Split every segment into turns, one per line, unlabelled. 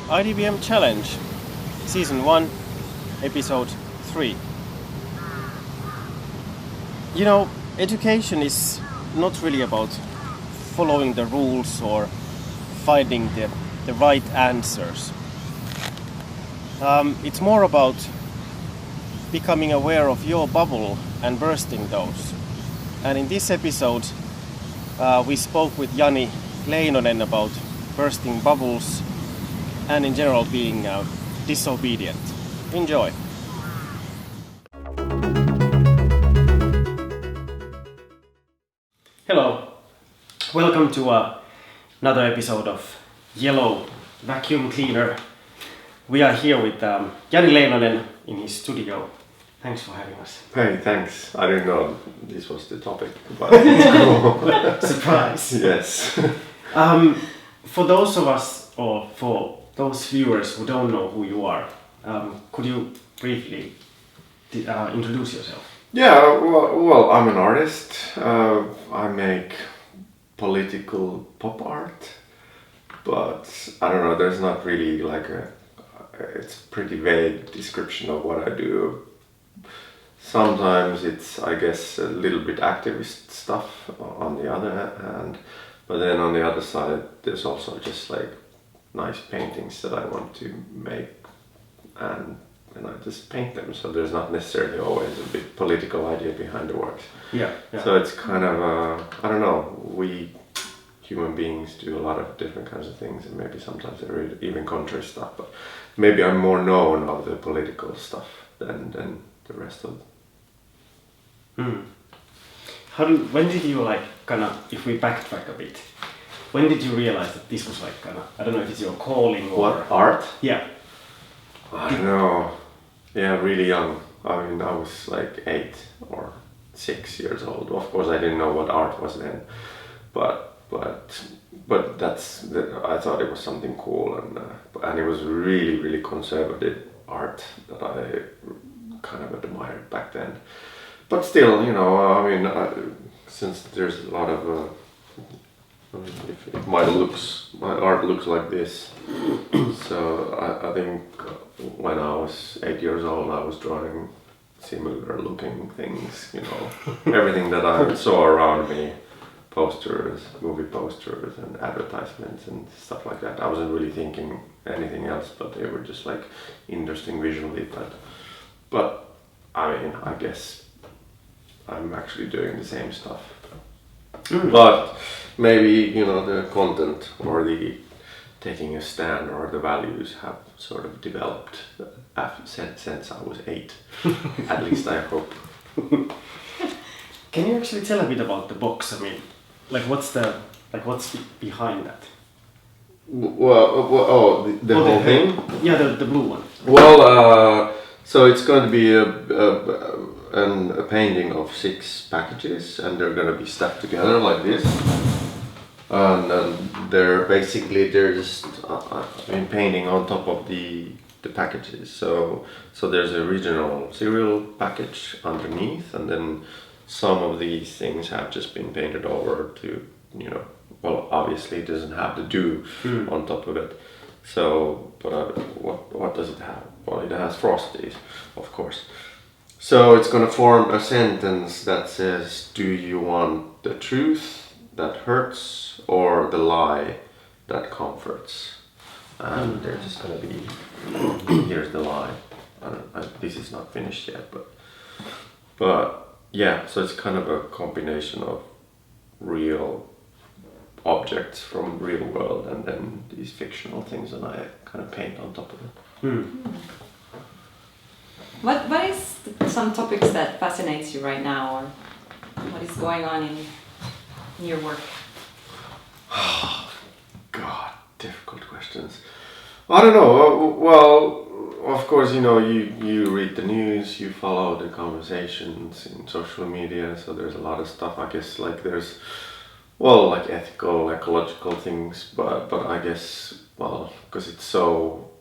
IDBM Challenge, Season 1, Episode 3. You know, education is not really about following the rules or finding the right answers. It's more about becoming aware of your bubble and bursting those. And in this episode, we spoke with Jani Leinonen about bursting bubbles and in general being disobedient. Enjoy! Hello, welcome to another episode of Yellow Vacuum Cleaner. We are here with Jani Leinonen in his studio. Thanks for having us.
Hey, thanks. I didn't know this was the topic, but it's cool.
Surprise!
Yes.
For those of us, or for those viewers who don't know who you are, could you briefly introduce yourself?
Yeah, well, I'm an artist. I make political pop art, but I don't know, there's not really like it's pretty vague description of what I do. Sometimes it's, I guess, a little bit activist stuff on the other hand, but then on the other side there's also just like nice paintings that I want to make and I just paint them, so there's not necessarily always a big political idea behind the works.
Yeah.
So it's kind of, I don't know, we human beings do a lot of different kinds of things, and maybe sometimes they're even contrary stuff, but maybe I'm more known of the political stuff than the rest of
Mm. When did you if we backtrack a bit, when did you realize that this was I don't know if it's your calling or...
What, art?
Yeah.
I don't know. Yeah, really young. I mean, I was like 8 or 6 years old. Of course, I didn't know what art was then, but that's I thought it was something cool, and it was really conservative art that I kind of admired back then. But still, you know, I mean, since there's a lot of if my art looks like this, so I think when I was 8 years old, I was drawing similar looking things, you know, everything that I saw around me, posters, movie posters and advertisements and stuff like that. I wasn't really thinking anything else, but they were just like interesting visually, but I mean, I guess I'm actually doing the same stuff. But maybe, you know, the content or the taking a stand or the values have sort of developed since I was 8. At least I hope.
Can you actually tell a bit about the box? I mean, what's behind that?
Well, the whole thing?
Yeah, the blue one.
Well, so it's going to be a painting of 6 packages, and they're going to be stacked together like this, and they're just painting on top of the packages. So there's a original cereal package underneath, and then some of these things have just been painted over to, you know, well, obviously it doesn't have the dew on top of it. So, but what does it have? Well, it has frosties, of course. So it's going to form a sentence that says, do you want the truth that hurts or the lie that comforts? And they're just going to be, here's the lie. This is not finished yet, but yeah, so it's kind of a combination of real objects from real world and then these fictional things, and I kind of paint on top of it.
What is some topics that fascinates you right now, or what is going on in your work?
God, difficult questions. I don't know. Well, of course, you know, you read the news, you follow the conversations in social media, so there's a lot of stuff. I guess there's, well, like ethical, ecological things, but I guess, well, because it's so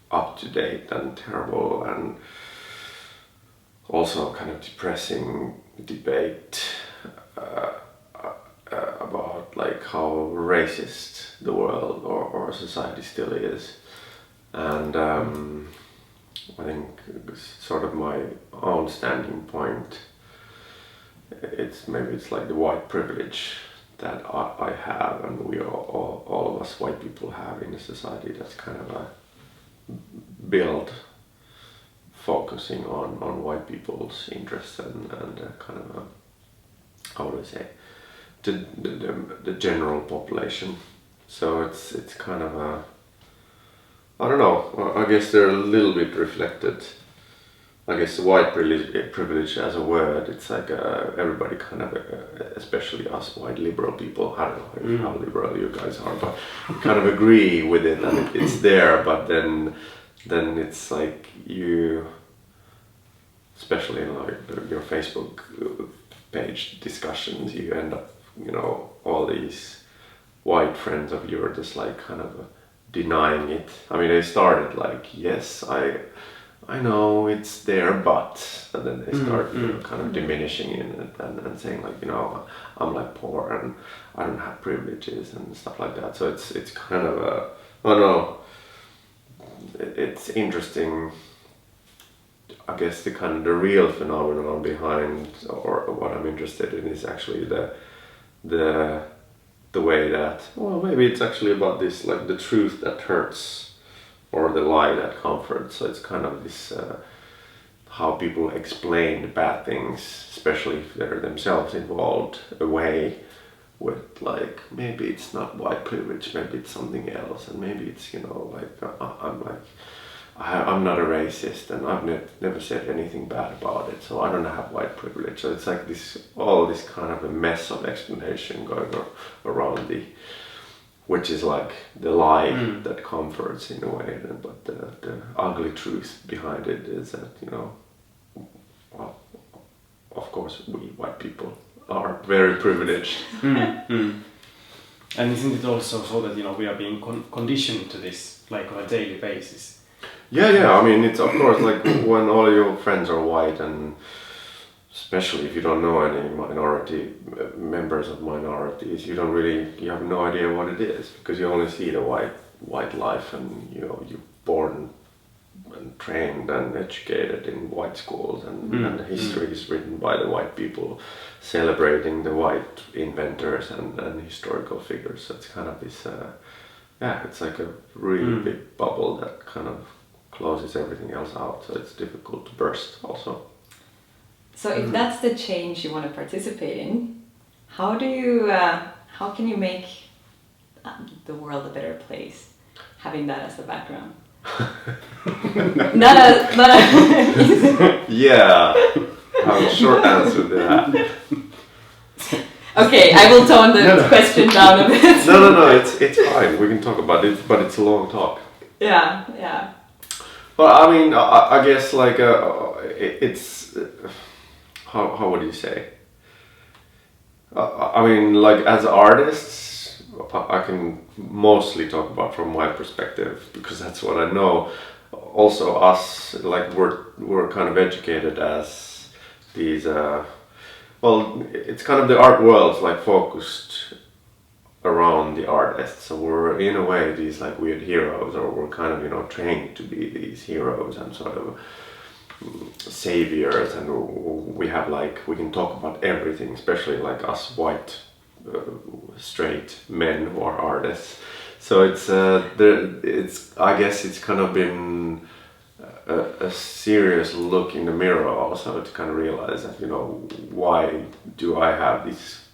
up to date and terrible, and also kind of depressing debate about like like how racist the world or society still is, and I think sort of my own standing point. It's like the white privilege that I have, and we all of us white people have in a society that's kind of a built focusing on white people's interests and kind of a, how do I say, the general population. So it's kind of a, I don't know, I guess they're a little bit reflected. I guess the white privilege as a word, it's like everybody kind of, especially us white liberal people, I don't know how liberal you guys are, but kind of agree with it, and it's there, but then it's like you, especially in like your Facebook page discussions, you end up, you know, all these white friends of yours just like kind of denying it. I mean, they started like, yes, I know it's there, but, and then they start kind of diminishing it and saying like, you know, I'm like poor and I don't have privileges and stuff like that. So it's kind of a, I don't know, it's interesting. I guess the kind of the real phenomenon behind, or what I'm interested in, is actually the way that, well, maybe it's actually about this, like the truth that hurts, or the lie that comforts. So it's kind of this how people explain the bad things, especially if they're themselves involved, away with like, maybe it's not white privilege, maybe it's something else, and maybe it's, you know, like I'm not a racist, and I've never said anything bad about it, so I don't have white privilege. So it's like all this kind of a mess of explanation going around which is like the lie that comforts in a way, but the ugly truth behind it is that, you know, well, of course we white people are very privileged.
And isn't it also so that, you know, we are being conditioned to this like on a daily basis?
Yeah. I mean, it's of course like when all your friends are white, and especially if you don't know any members of minorities, you have no idea what it is, because you only see the white life, and, you know, you're born and trained and educated in white schools, and the history is written by the white people, celebrating the white inventors and historical figures. So it's kind of this, it's like a really big bubble that kind of closes everything else out. So it's difficult to burst also.
So if that's the change you want to participate in, how can you make the world a better place, having that as the background? not a
Yeah, I have a short answer to that.
Okay, I will tone the question down a bit.
No, it's fine. We can talk about it, but it's a long talk.
Yeah.
Well, I mean, I guess like it's how would you say? I mean, like as artists, I can mostly talk about from my perspective, because that's what I know. Also, us, like we're kind of educated as these. Well, it's kind of the art world's like focused around the artists, so we're in a way these like weird heroes, or we're kind of, you know, trained to be these heroes and sort of saviors, and we have like, we can talk about everything, especially like us white straight men who are artists. So it's I guess it's kind of been a serious look in the mirror also, to kind of realize that, you know, why do I have this,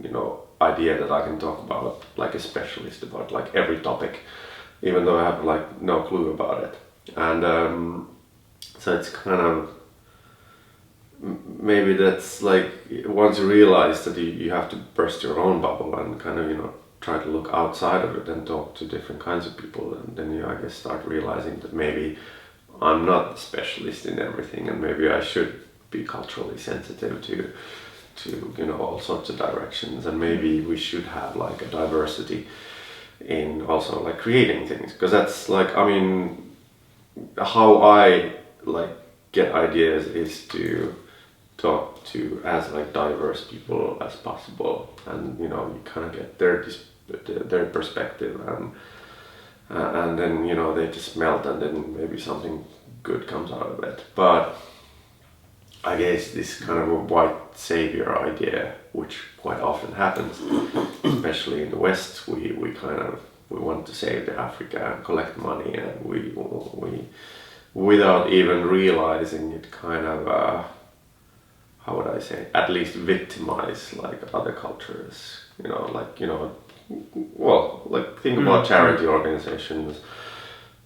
you know, idea that I can talk about like a specialist about like every topic, even though I have like no clue about it. And so it's kind of, maybe that's like, once you realize that you have to burst your own bubble and kind of, you know, try to look outside of it and talk to different kinds of people, and then you, I guess, start realizing that maybe I'm not the specialist in everything, and maybe I should be culturally sensitive to you know, all sorts of directions, and maybe we should have like a diversity in also like creating things, because that's like, I mean, how I like get ideas is to talk to as like diverse people as possible, and you know, you kind of get their perspective, and then you know, they just melt, and then maybe something good comes out of it. But I guess this kind of a white savior idea, which quite often happens, especially in the West, we want to save the Africa and collect money, and we without even realizing it, kind of how would I say, at least victimize like other cultures. You know, like, you know, well, like think about charity organizations.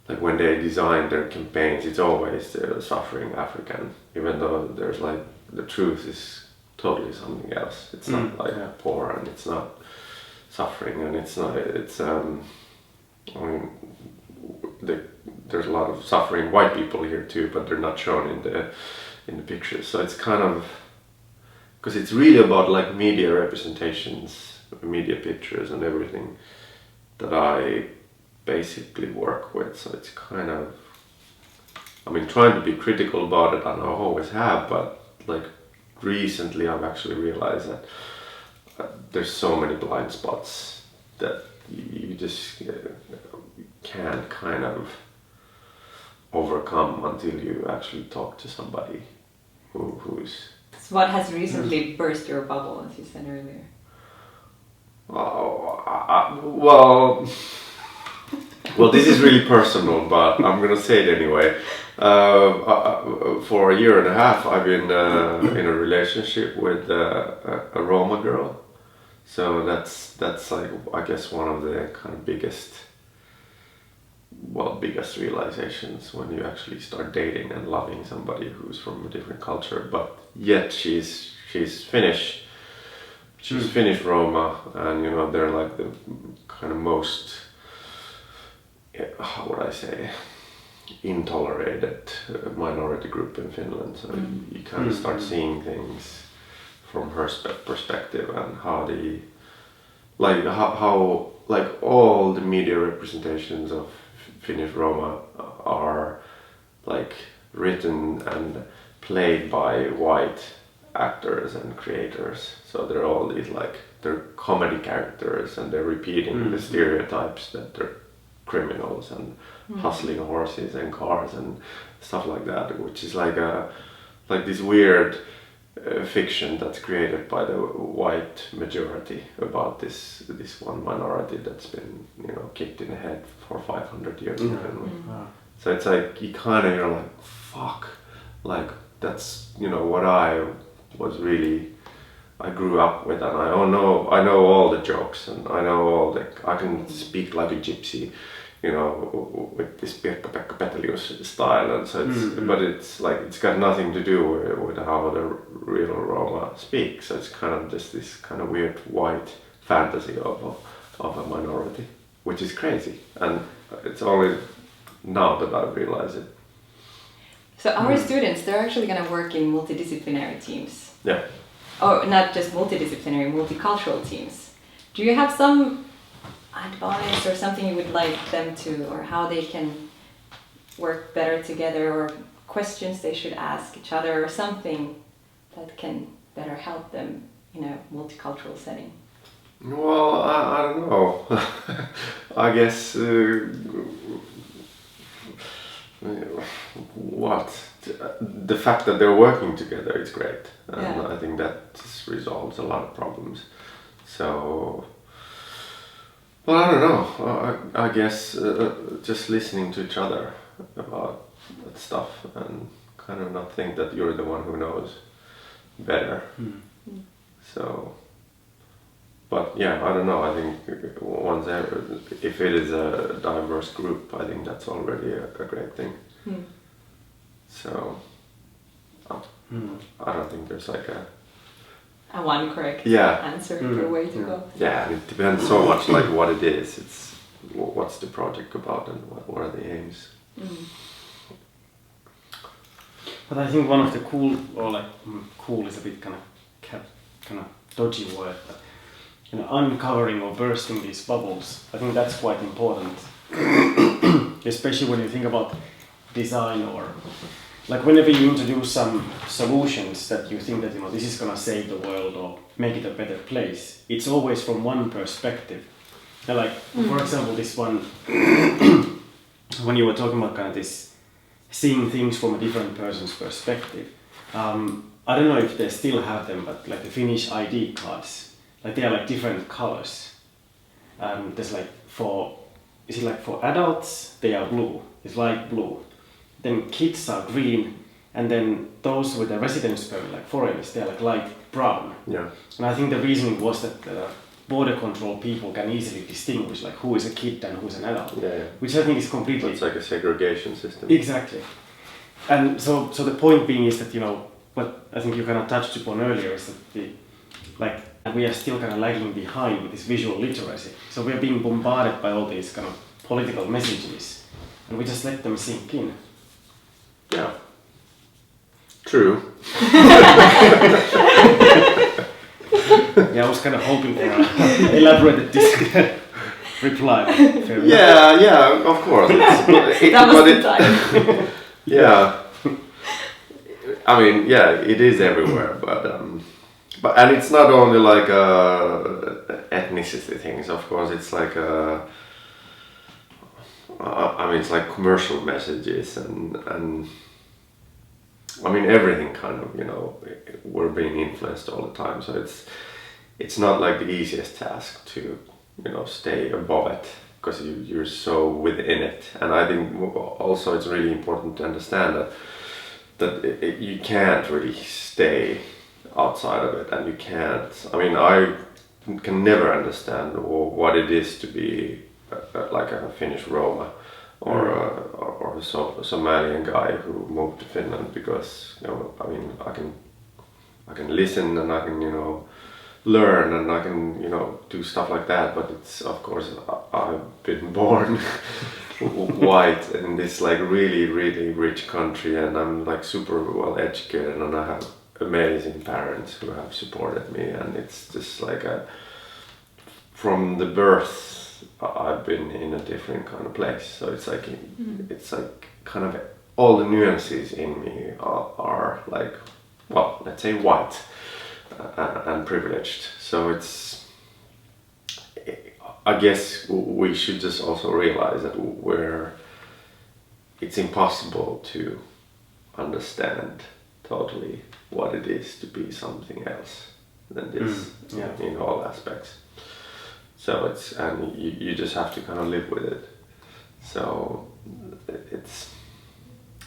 Like when they design their campaigns, it's always the suffering African, even though there's like, the truth is totally something else. It's not like poor, and it's not suffering, and it's not, it's I mean, there's a lot of suffering white people here too, but they're not shown in the pictures. So it's kind of, because it's really about like media representations, media pictures and everything that I basically work with. So it's kind of, I mean, trying to be critical about it, and I always have, but like recently I've actually realized that there's so many blind spots that you just can't kind of overcome until you actually talk to somebody who's...
So what has recently burst your bubble, as you said earlier?
Well, this is really personal, but I'm gonna say it anyway. For a year and a half, I've been in a relationship with a Roma girl. So that's like, I guess, one of the kind of biggest realizations when you actually start dating and loving somebody who's from a different culture, but yet she's Finnish. She's Finnish Roma, and you know, they're like the kind of most, how would I say, intolerated minority group in Finland. So you kind of start seeing things from her perspective, and how the, like how like all the media representations of Finnish Roma are like written and played by white actors and creators. So they're all these like, they're comedy characters, and they're repeating the stereotypes that they're criminals and hustling horses and cars and stuff like that, which is like this weird fiction that's created by the white majority about this one minority that's been, you know, kicked in the head for 500 years in Finland. So it's like, you kind of, you're like, fuck, like that's, you know, what I grew up with, and I know all the jokes, and I know all the, I can speak like a gypsy, you know, with this Pirkka-Pekka Petelius style, and so it's, but it's like, it's got nothing to do with how the real Roma speak. So it's kind of just this kind of weird white fantasy of a minority, which is crazy, and it's only now that I realize it.
So our students, they're actually going to work in multidisciplinary teams.
Yeah.
Oh, not just multidisciplinary, multicultural teams. Do you have some advice or something you would like them to, or how they can work better together, or questions they should ask each other, or something that can better help them in a multicultural setting?
Well, I don't know. I guess the fact that they're working together is great, and I think that just resolves a lot of problems. So, well, I don't know. I guess just listening to each other about that stuff, and kind of not think that you're the one who knows better. So, but yeah, I don't know. I think if it is a diverse group, I think that's already a great thing. So, I don't think there's like a
one correct answer or way to go.
Yeah, it depends so much like what it is. It's what's the project about, and what are the aims.
But I think one of the cool, or like cool is a bit kind of dodgy word, but you know, uncovering or bursting these bubbles, I think that's quite important. Especially when you think about design or like whenever you introduce some solutions that you think that this is gonna save the world or make it a better place, it's always from one perspective. And like for example, this one when you were talking about kind of this seeing things from a different person's perspective. I don't know if they still have them, but like the Finnish ID cards, like they are like different colors. There's like for adults they are blue, it's light blue. Then kids are green, and then those with a residence permit, like foreigners, they are like light brown.
Yeah.
And I think the reasoning was that border control people can easily distinguish like who is a kid and who is an adult.
Yeah.
Which I think is completely...
It's like a segregation system.
Exactly. And so the point being is that, what I think you kind of touched upon earlier is that we are still kind of lagging behind with this visual literacy. So we are being bombarded by all these kind of political messages, and we just let them sink in.
Yeah. True.
Yeah, I was kind of hoping for an elaborated reply. Fair enough.
Yeah, of course.
That was the time.
Yeah. I mean, yeah, it is everywhere, but and it's not only like ethnicity things. Of course, it's like I mean, it's like commercial messages and I mean everything kind of we're being influenced all the time. So it's not like the easiest task to stay above it because you're so within it. And I think also it's really important to understand that you can't really stay outside of it, and you can't. I mean, I can never understand what it is to be like a Finnish Roma or a Somalian guy who moved to Finland, because I mean I can listen and I can learn and I can do stuff like that, but it's of course I've been born white in this like really rich country, and I'm like super well educated, and I have amazing parents who have supported me, and it's just like from the birth I've been in a different kind of place. So it's like it's like kind of all the nuances in me are like, well, let's say white and privileged. So I guess we should just also realize that it's impossible to understand totally what it is to be something else than this in all aspects. So and you just have to kind of live with it. So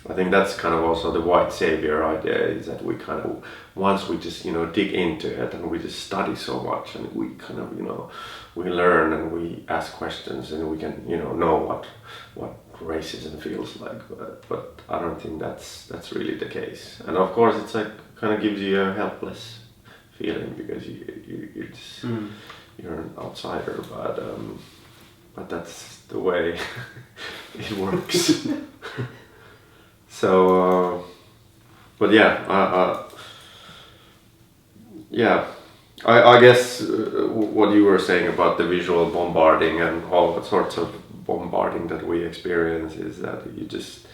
I think that's kind of also the white savior idea, is that we kind of, once we just dig into it and we just study so much, and we kind of we learn and we ask questions, and we can know what racism feels like, but I don't think that's really the case. And of course it's like kind of gives you a helpless feeling, because you just you're an outsider, but that's the way it works. So but I guess what you were saying about the visual bombarding and all sorts of bombarding that we experience is that you just,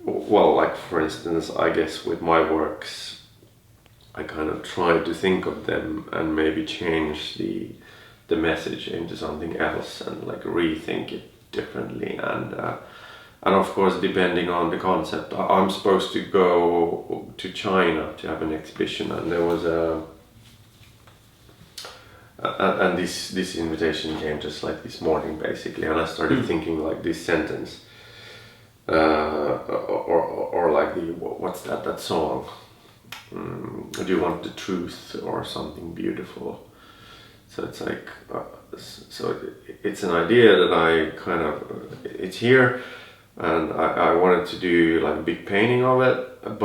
well, like for instance, I guess with my works I kind of try to think of them and maybe change the message into something else and like rethink it differently, and of course depending on the concept. I'm supposed to go to China to have an exhibition, and there was and this invitation came just like this morning basically, and I started thinking like this sentence or like what's that song, do you want the truth or something beautiful? So it's like so it's an idea that I kind of, it's here, and I wanted to do like a big painting of it, and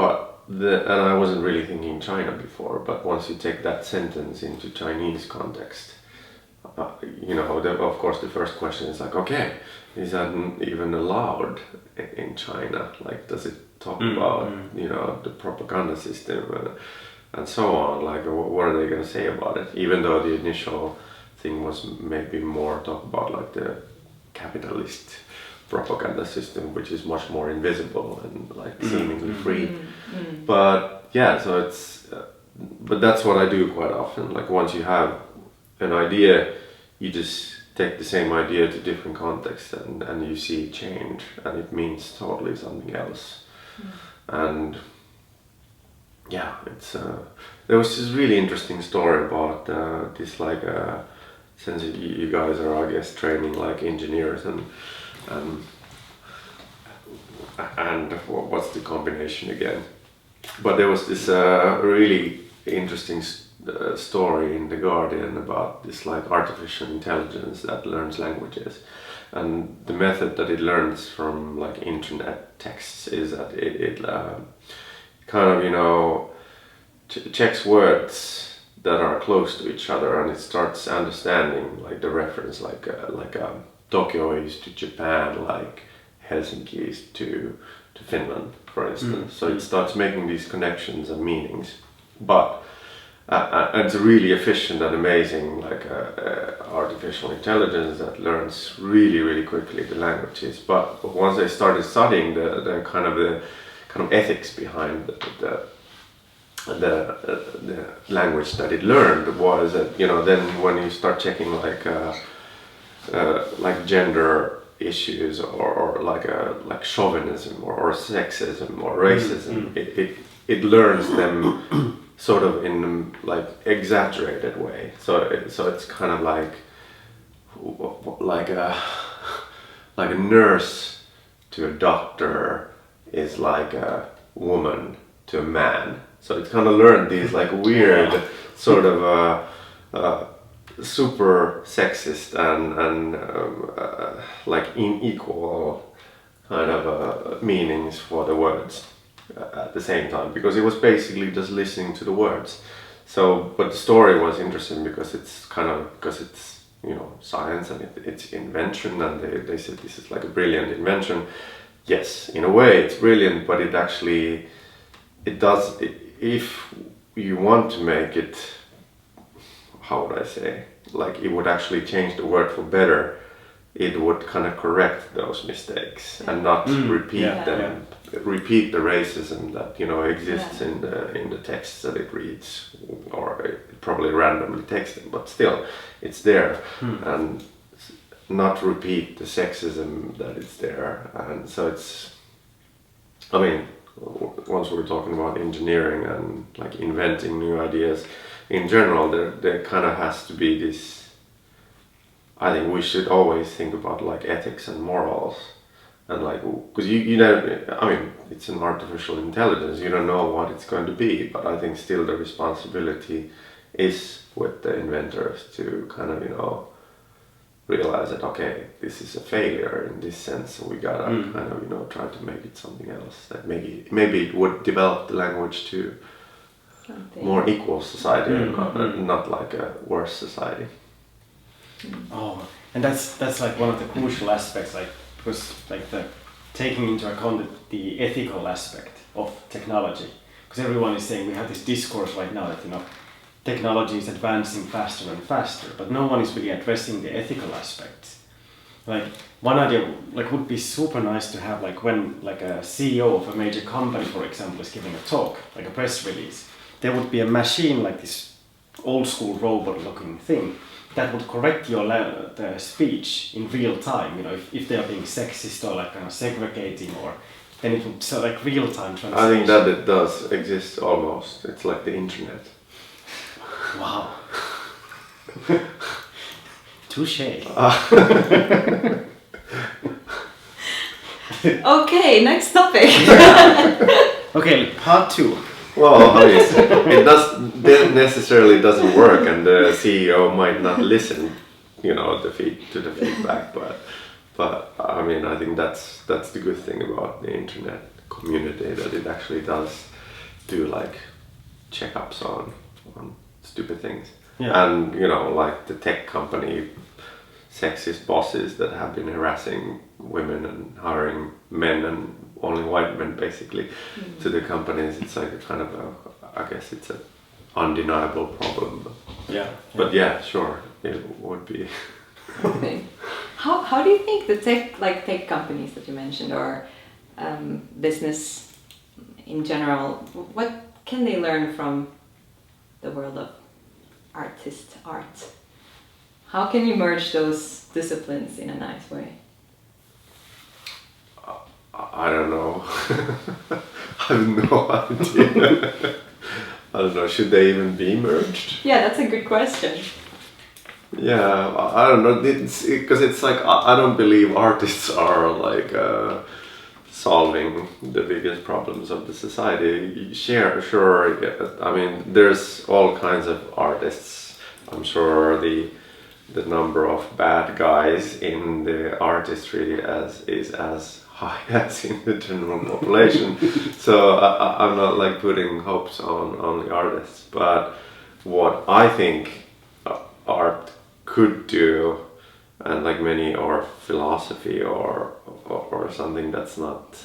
I wasn't really thinking China before, but once you take that sentence into Chinese context, of course the first question is like, okay, is that even allowed in China? Like, does it talk about the propaganda system and so on? Like, what are they going to say about it? Even though the initial thing was maybe more talk about like the capitalist propaganda system, which is much more invisible and like seemingly free. But yeah, so it's but that's what I do quite often. Like once you have an idea, you just take the same idea to different contexts and you see it change, and it means totally something else. And yeah, it's there was this really interesting story about this like since you guys are, I guess, training like engineers and what's the combination again? But there was this really interesting story in The Guardian about this like artificial intelligence that learns languages, and the method that it learns from like internet texts is that it kind of, you know, checks words that are close to each other, and it starts understanding like the reference, like Tokyo is to Japan, like Helsinki is to Finland, for instance. So it starts making these connections and meanings, but and it's really efficient and amazing, like artificial intelligence that learns really quickly the languages. But once they started studying the kind of ethics behind the language that it learned, was that, you know, then when you start checking like gender issues or like chauvinism or sexism or racism, it learns them sort of in like exaggerated way. So it's kind of like a nurse to a doctor is like a woman to a man. So it's kind of learned these like weird sort of super sexist and like unequal kind of meanings for the words at the same time, because it was basically just listening to the words. So, but the story was interesting because it's you know, science and it's invention, and they said this is like a brilliant invention. Yes, in a way it's brilliant, but it actually if you want to make it, how would I say, like it would actually change the word for better, it would kind of correct those mistakes and not repeat them, repeat the racism that, you know, exists in the texts that it reads, or it probably randomly takes them, but still it's there, and not repeat the sexism that is there. And so it's, I mean, once we're talking about engineering and like inventing new ideas in general, there kind of has to be this, I think we should always think about like ethics and morals, and like, because you know, I mean, it's an artificial intelligence, you don't know what it's going to be, but I think still the responsibility is with the inventors to kind of, you know, realize that, okay, this is a failure in this sense, so we gotta kind of, you know, try to make it something else, that maybe it would develop the language to something more equal society, and not like a worse society.
Oh, and that's like one of the crucial aspects, like, because like the taking into account the ethical aspect of technology, because everyone is saying we have this discourse right now that, you know, technology is advancing faster and faster, but no one is really addressing the ethical aspects. Like one idea like would be super nice to have, like when like a CEO of a major company, for example, is giving a talk, like a press release, there would be a machine, like this old school robot looking thing, that would correct your the speech in real time, you know, if they are being sexist or like kind of segregating, or then it would, so like real time translation.
I think that it does exist almost. It's like the internet.
Wow. Touché.
Okay, next topic.
Okay, part 2.
Well, I mean, it necessarily doesn't work, and the CEO might not listen, you know, to the feedback. But I mean, I think that's the good thing about the internet community, that it actually does do like checkups on stupid things.
Yeah.
And, you know, like the tech company sexist bosses that have been harassing women and hiring men and only white men basically to the companies. It's like a kind of I guess it's an undeniable problem.
Yeah.
But yeah, sure, it would be.
How do you think the tech companies that you mentioned, or business in general, what can they learn from the world of art? How can you merge those disciplines in a nice way?
I don't know. I have no idea. I don't know, should they even be merged?
Yeah, that's a good question.
Yeah, I don't know, because it's like, I don't believe artists are like solving the biggest problems of the society. Sure, yeah, I mean, there's all kinds of artists. I'm sure the number of bad guys in the artistry is as high as in the general population. So I'm not like putting hopes on the artists, but what I think art could do, and like many, or philosophy or something that's not,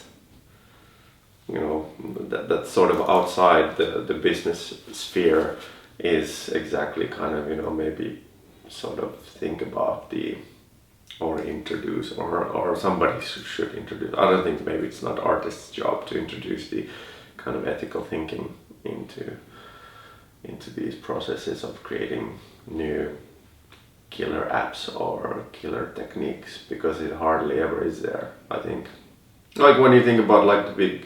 you know, that's sort of outside the business sphere, is exactly kind of, you know, maybe sort of think about or introduce, or somebody should introduce. I don't think, maybe it's not artist's job to introduce the kind of ethical thinking into these processes of creating new killer apps or killer techniques, because it hardly ever is there, I think. Like when you think about like the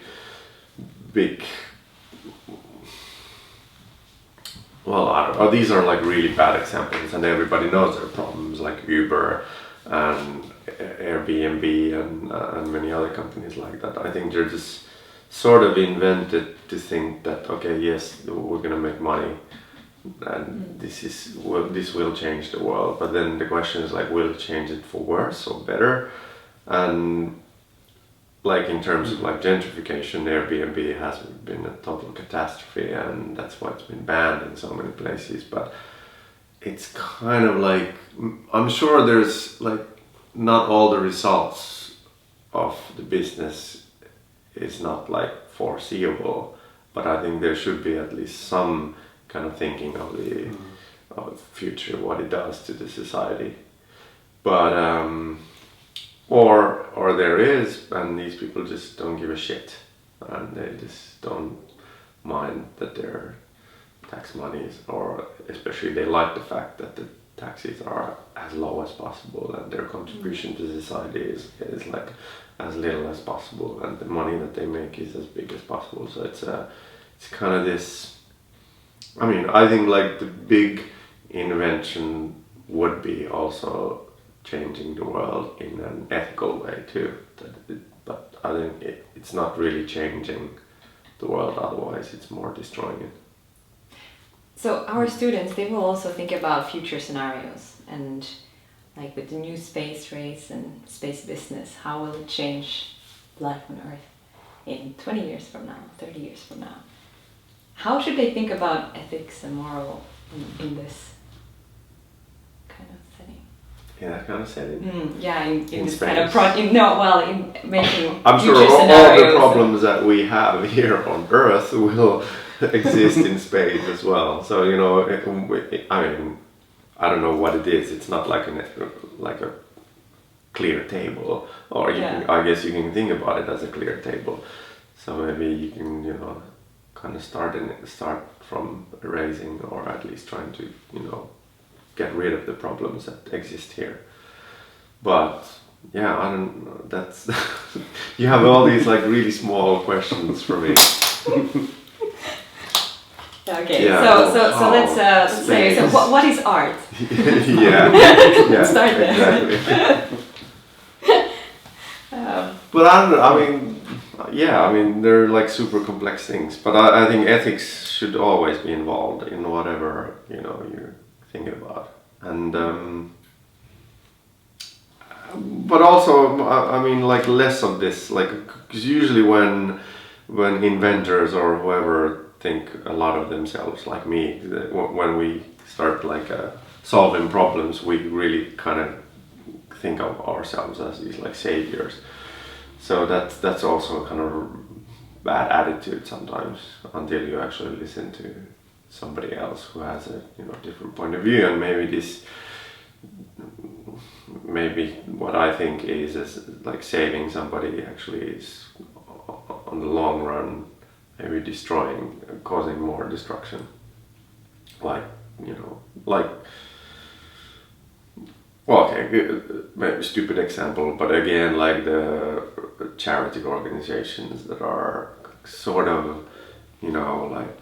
big well, I don't know, these are like really bad examples and everybody knows their problems, like Uber and Airbnb and many other companies like that. I think they're just sort of invented to think that, okay, yes, we're gonna make money and this will change the world, but then the question is like, will it change it for worse or better? And like in terms of like gentrification, Airbnb has been a total catastrophe, and that's why it's been banned in so many places. But it's kind of like, I'm sure there's like not all the results of the business is not like foreseeable, but I think there should be at least some kind of thinking of the future, what it does to the society. But or there is, and these people just don't give a shit, and they just don't mind that their tax monies, or especially they like the fact that the taxes are as low as possible and their contribution to society is like as little as possible, and the money that they make is as big as possible. So it's kind of this, I mean, I think like the big invention would be also changing the world in an ethical way too, but I think it's not really changing the world, otherwise it's more destroying it.
So our students, they will also think about future scenarios, and like with the new space race and space business, how will it change life on Earth in 20 years from now, 30 years from now? How should they think about ethics and moral in this kind of setting?
Yeah, that kind of setting.
Yeah, in this
space.
kind of in making
I'm sure
future
all
scenarios.
the problems that we have here on Earth will exist in space as well. So, you know, I mean, I don't know what it is. It's not like a clear table, or I guess you can think about it as a clear table. So maybe you can, you know, kind of start from erasing, or at least trying to, you know, get rid of the problems that exist here. But yeah, I don't know, that's you have all these like really small questions for me.
Okay,
yeah,
so let's say, so what is art?
yeah,
Start there.
exactly. But I don't know, I mean, they're like super complex things, but I think ethics should always be involved in whatever, you know, you're thinking about. And but also, I mean, like less of this, like, because usually when inventors or whoever think a lot of themselves, like me, when we start like solving problems, we really kind of think of ourselves as these like saviors. So that's also a kind of bad attitude sometimes, until you actually listen to somebody else who has a, you know, different point of view, and maybe maybe what I think is like saving somebody actually is on the long run maybe destroying, causing more destruction. Like, you know, like, well, okay, maybe stupid example, but again, like the charity organizations that are sort of, you know, like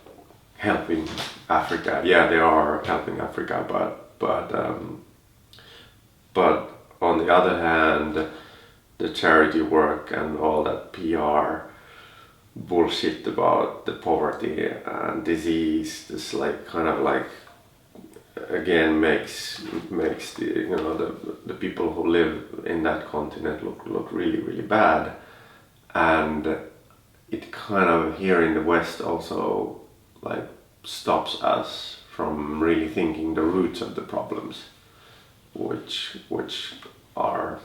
helping Africa. Yeah, they are helping Africa, but on the other hand, the charity work and all that PR bullshit about the poverty and disease, this like kind of like again makes the, you know, the people who live in that continent look really bad, and it kind of here in the West also like stops us from really thinking the roots of the problems, which are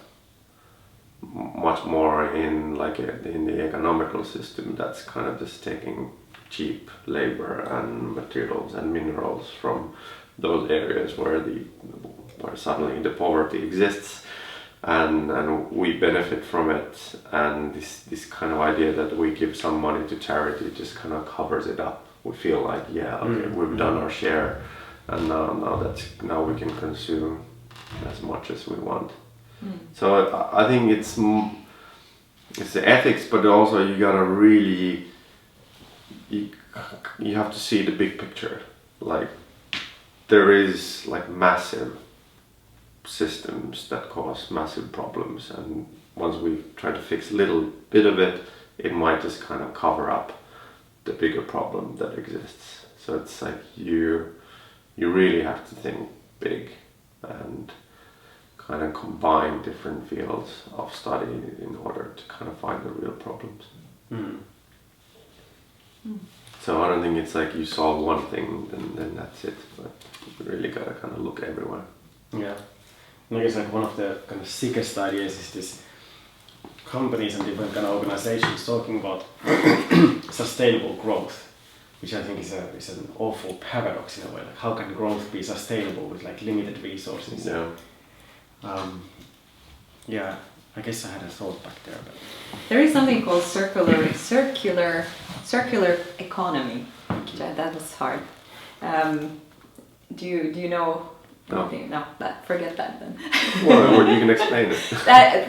much more in like in the economical system that's kind of just taking cheap labor and materials and minerals from those areas where suddenly the poverty exists, and we benefit from it, and this kind of idea that we give some money to charity just kind of covers it up. We feel like, yeah, okay, we've done our share, and now we can consume as much as we want. So I think it's the ethics, but also you gotta really you have to see the big picture. Like there is like massive systems that cause massive problems, and once we try to fix a little bit of it, it might just kind of cover up the bigger problem that exists. So it's like you really have to think big and kind of combine different fields of study in order to kind of find the real problems. So I don't think it's like you solve one thing and then that's it, but you really gotta kind of look everywhere.
Yeah. And I guess like one of the kind of sickest ideas is this companies and different kind of organizations talking about sustainable growth, which I think is an awful paradox in a way. Like how can growth be sustainable with like limited resources?
Yeah.
Yeah, I guess I had a thought back there. But
there is something called circular economy. That was hard. Do you know?
No.
Okay, no, forget that then.
Well, you can explain it.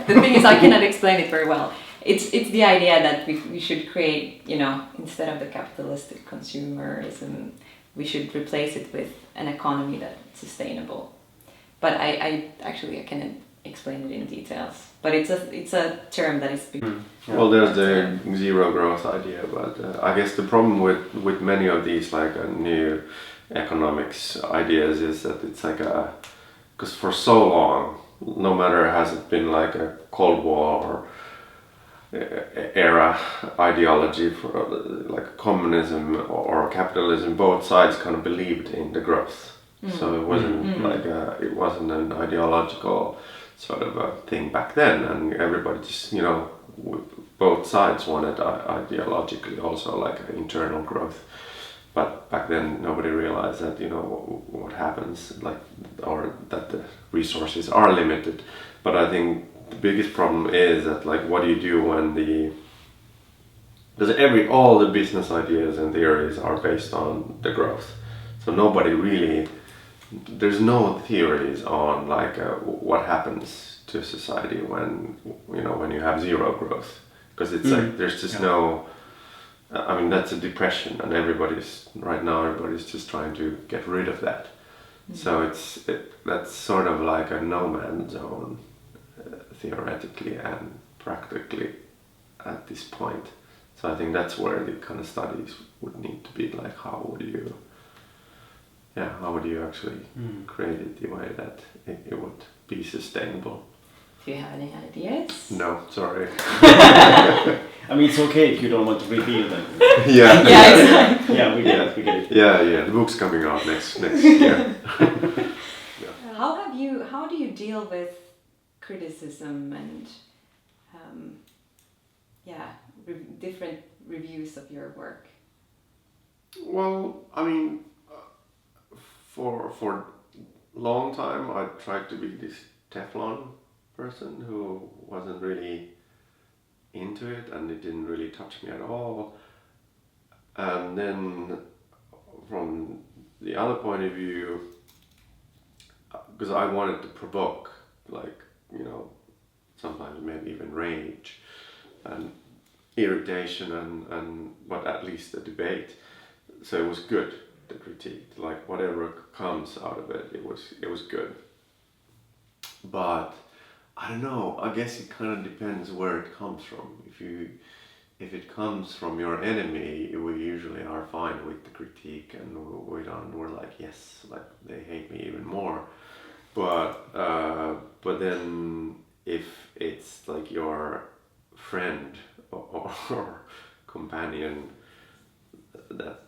The thing is, I cannot explain it very well. It's the idea that we should create, you know, instead of the capitalistic consumerism, we should replace it with an economy that's sustainable. But I cannot explain it in details. But it's a term that is.
Well, there's the zero growth idea, but I guess the problem with many of these like new economics ideas is that it's like because for so long, no matter has it been like a Cold War or era ideology for like communism or capitalism, both sides kind of believed in the growth. So it wasn't like it wasn't an ideological sort of a thing back then, and everybody just, you know, both sides wanted ideologically also like internal growth. But back then nobody realized that, you know, what happens, like, or that the resources are limited. But I think the biggest problem is that, like, what do you do when because all the business ideas and theories are based on the growth. So nobody really, there's no theories on like what happens to society when, you know, when you have zero growth. Because it's like there's just no, I mean, that's a depression, and everybody's just trying to get rid of that. So that's sort of like a no man's zone, theoretically and practically at this point. So I think that's where the kind of studies would need to be, like how would you actually create it the way that it would be sustainable.
Do you have any ideas?
No, sorry.
I mean, it's okay if you don't want to reveal them.
Yeah.
Exactly.
Yeah, we get it.
Yeah. The book's coming out next year.
How do you deal with criticism and different reviews of your work?
Well, I mean, for a long time I tried to be this Teflon person who wasn't really into it, and it didn't really touch me at all. And then from the other point of view, because I wanted to provoke, like, you know, sometimes maybe even rage and irritation and but at least the debate. So it was good, the critique, like whatever comes out of it, it was good. But I don't know, I guess it kind of depends where it comes from. If it comes from your enemy, we usually are fine with the critique, and we're like, yes, like they hate me even more. But then if it's like your friend or companion that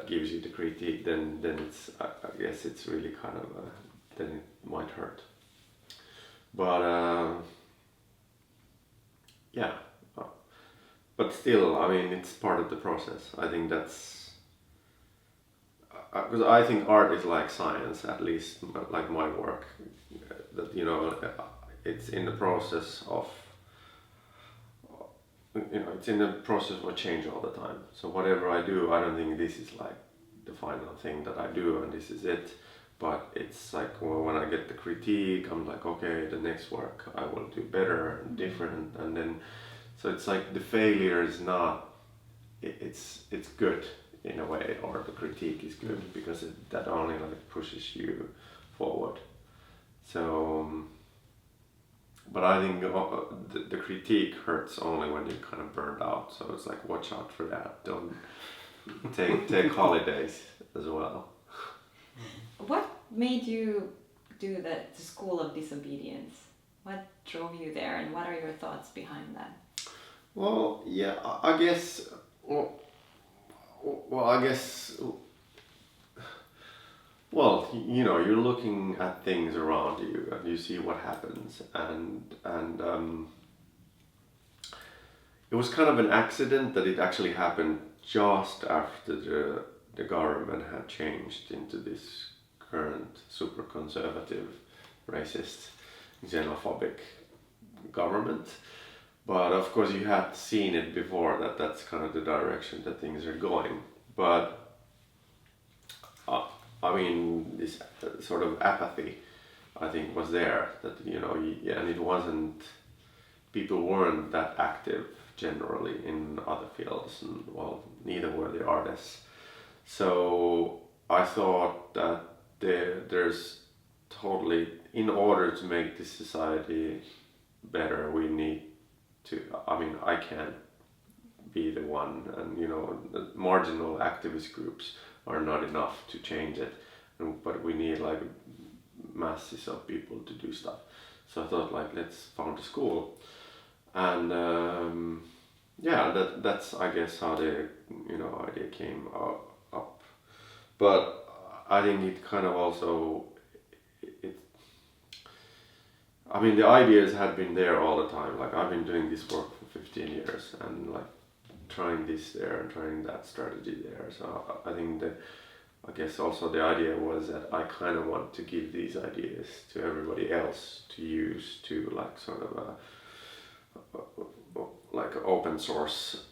gives you the critique, then it's, I guess it's really kind of then it might hurt. But yeah, but still, I mean, it's part of the process. I think that's because I think art is like science, at least like my work, that, you know, it's in the process of, you know, it's in the process of change all the time. So whatever I do, I don't think this is like the final thing that I do and this is it. But it's like, well, when I get the critique, I'm like, okay, the next work I will do better and different. And then, so it's like the failure is not, it's good in a way, or the critique is good because that only like pushes you forward. So, but I think the critique hurts only when you're kind of burned out. So it's like, watch out for that. Don't take holidays as well.
What made you do the School of Disobedience? What drove you there, and what are your thoughts behind that?
Well, yeah, I guess. Well, I guess. Well, you know, you're looking at things around you, and you see what happens, and it was kind of an accident that it actually happened just after the government had changed into this current super conservative, racist, xenophobic government. But of course you had seen it before, that's kind of the direction that things are going. But I mean, this sort of apathy, I think, was there, that, you know, and it wasn't, people weren't that active generally in other fields, and well, neither were the artists. So I thought that there's totally, in order to make this society better, we need to, I mean, I can't be the one, and, you know, the marginal activist groups are not enough to change it, but we need like masses of people to do stuff. So I thought, like, let's found a school, and yeah, that's I guess how the, you know, idea came up. But I think it kind of also, I mean, the ideas had been there all the time. Like, I've been doing this work for 15 years and like trying this there and trying that strategy there. So I think that, I guess also the idea was that I kind of want to give these ideas to everybody else to use, to like sort of like open source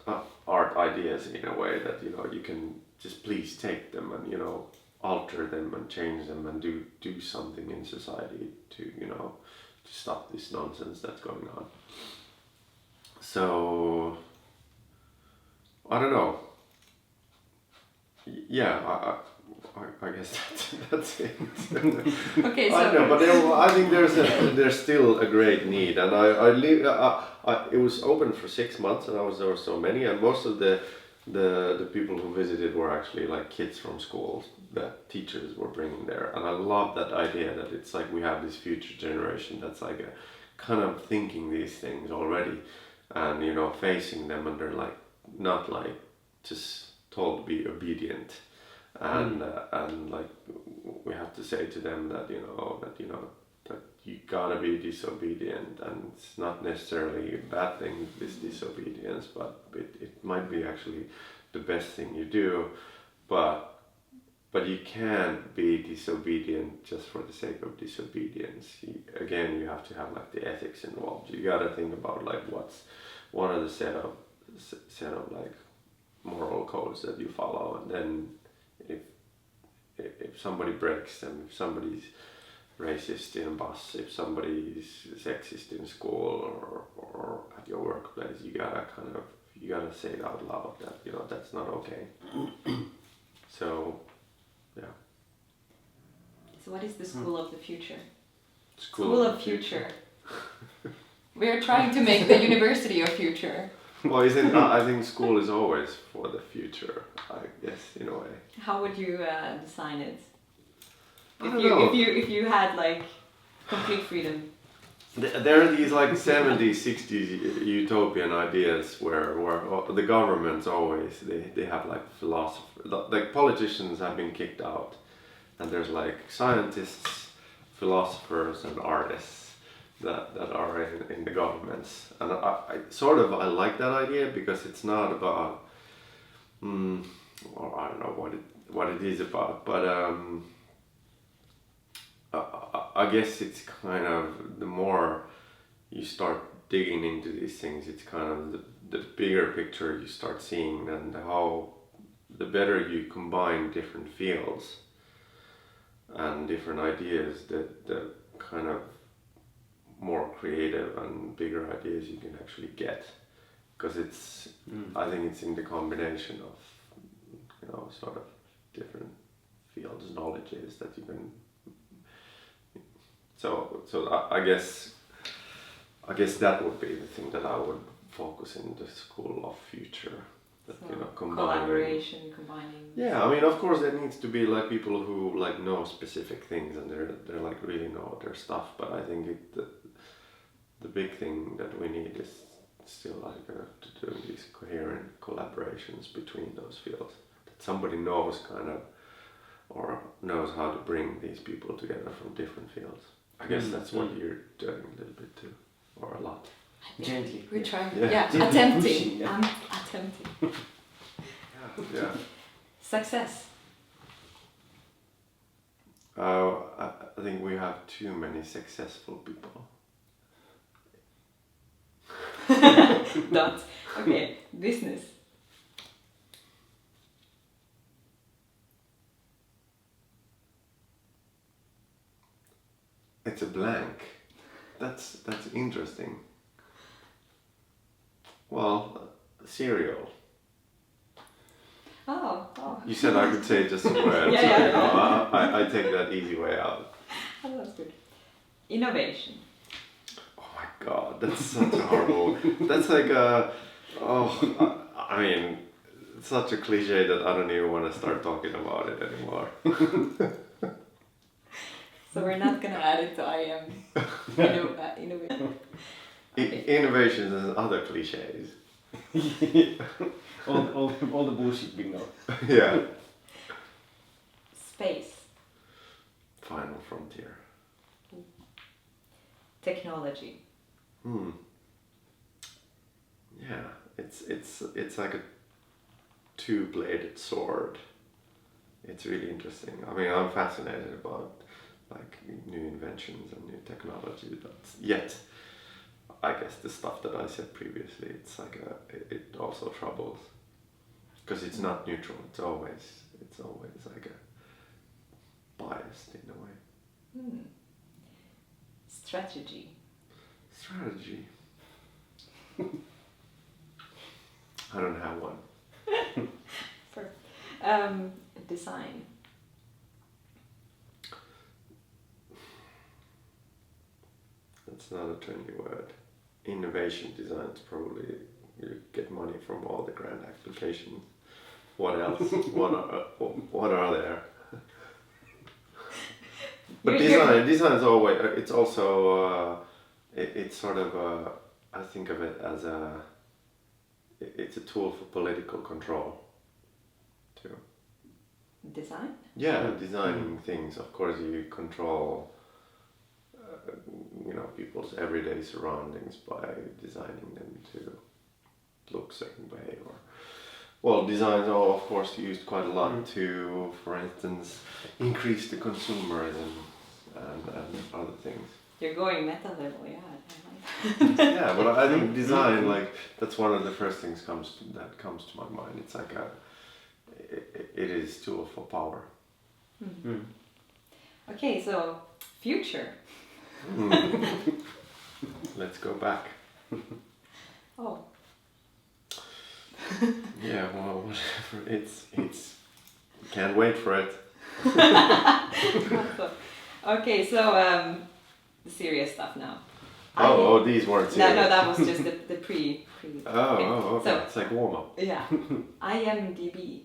art ideas in a way that, you know, you can just please take them and, you know, alter them and change them and do something in society to, you know, to stop this nonsense that's going on. So I don't know. Yeah, I guess that's it.
Okay, so
I don't know, but I think there's still a great need, and it was open for 6 months, and there were so many, and most of the people who visited were actually like kids from schools that teachers were bringing there, and I love that idea that it's like we have this future generation that's like a kind of thinking these things already, and, you know, facing them, and they're like not like just told to be obedient, and like we have to say to them that, you know, that you gotta be disobedient, and it's not necessarily a bad thing, this disobedience, but it might be actually the best thing you do. But but you can't be disobedient just for the sake of disobedience. Again, you have to have like the ethics involved. You gotta think about like what are the set of like moral codes that you follow, and then if somebody breaks them, if somebody's racist in a bus, if somebody's sexist in school or at your workplace, you gotta say it out loud that, you know, that's not okay. So, yeah.
So what is the school of the future?
School
of future. We are trying to make the university of future.
Well, I think school is always for the future, I guess, in a way.
How would you design it?
I don't know.
If you had like complete freedom.
There are these like 70s, 60s utopian ideas where the governments always, they have like philosophers, like politicians have been kicked out, and there's like scientists, philosophers and artists that are in the governments. And I like that idea because it's not about, or I don't know what it is about, but I guess it's kind of, the more you start digging into these things, it's kind of the bigger picture you start seeing, and how the better you combine different fields and different ideas, the kind of more creative and bigger ideas you can actually get. Because I think it's in the combination of, you know, sort of different fields, knowledges that you can. So I guess that would be the thing that I would focus in the school of future. That,
so,
you know,
collaboration, combining.
Yeah, I mean, of course, there needs to be like people who like know specific things and they're like really know their stuff. But I think the big thing that we need is still like to do these coherent collaborations between those fields. That somebody knows kind of, or knows how to bring these people together from different fields. I guess that's what you're doing a little bit too, or a lot.
Gently.
We're trying.
Yeah.
Attempting.
Pushing, yeah.
I'm attempting.
Yeah.
Success.
I think we have too many successful people.
Dot. Okay. Business.
It's a blank. That's interesting. Well, cereal.
Oh.
You said I could say just a word.
Yeah.
So I take that easy way out.
Oh, that's good. Innovation.
Oh my god, that's such a horrible. That's like I mean, it's such a cliche that I don't even want to start talking about it anymore.
So we're not gonna add it to IM. Innovation.
Innovations and other cliches.
all the bullshit bingo.
Yeah.
Space.
Final frontier.
Technology.
Yeah, it's like a two-bladed sword. It's really interesting. I mean, I'm fascinated about like new inventions and new technology, but yet I guess the stuff that I said previously, it's like it also troubles, because it's not neutral. It's always like a biased in a way.
Strategy.
I don't have one.
Design.
That's not a trendy word. Innovation design is probably, you get money from all the grand applications. What else? what are there? But design is always, it's also, it's sort of, I think of it as it's a tool for political control too.
Design?
Yeah, designing things. Of course, you control, people's everyday surroundings by designing them to look a certain way, Well, designs are of course used quite a lot to, for instance, increase the consumerism and other things.
You're going meta level, yeah.
Yeah, but I think design, like, that's one of the first things that comes to my mind. It's like it is tool for power.
Okay, so future.
Let's go back.
Oh.
Yeah, well, whatever. It's can't wait for it.
Okay, so the serious stuff now.
Oh, these weren't serious.
No, that was just the pre.
Okay.
So,
it's like warm up.
yeah, IMDb.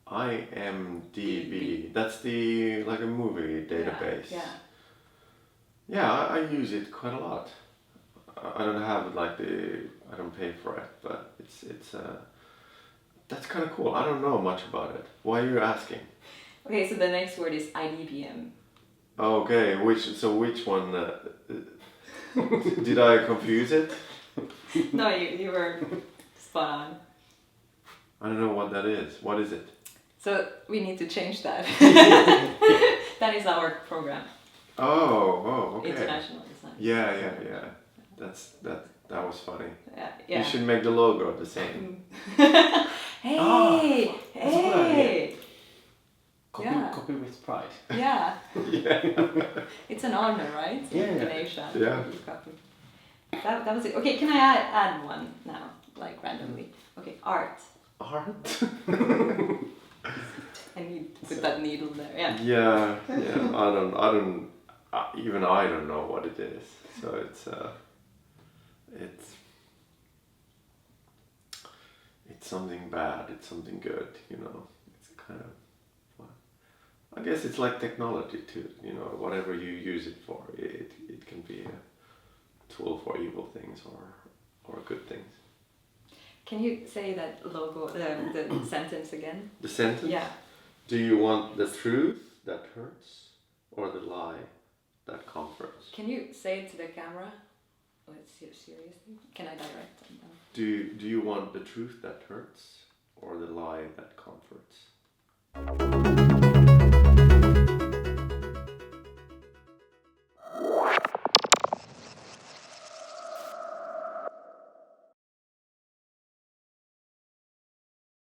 IMDb. That's the like a movie database.
Yeah.
Yeah, I use it quite a lot. I don't have I don't pay for it, but it's that's kind of cool. I don't know much about it. Why are you asking?
Okay, so the next word is IDBM.
Okay, which one? Did I confuse it?
No, you were spot on.
I don't know what that is. What is it?
So we need to change that. That is our program.
Oh, okay.
International design.
Yeah. That was funny.
Yeah.
You should make the logo the same.
Hey.
Copy with pride.
Yeah.
Yeah.
It's an honor, right? In Asia.
Yeah.
Copy. That was it. Okay, can I add one now, like randomly? Okay, art.
Art.
I need to put that needle there. Yeah.
Yeah. I don't. Even I don't know what it is. So it's something bad. It's something good. You know. It's kind of. I guess it's like technology too. You know, whatever you use it for, it can be a tool for evil things or good things.
Can you say that logo, the sentence again?
The sentence?
Yeah.
Do you want the truth that hurts or the lie that comforts?
Can you say it to the camera? Seriously? Can I direct them?
Do you want the truth that hurts or the lie that comforts?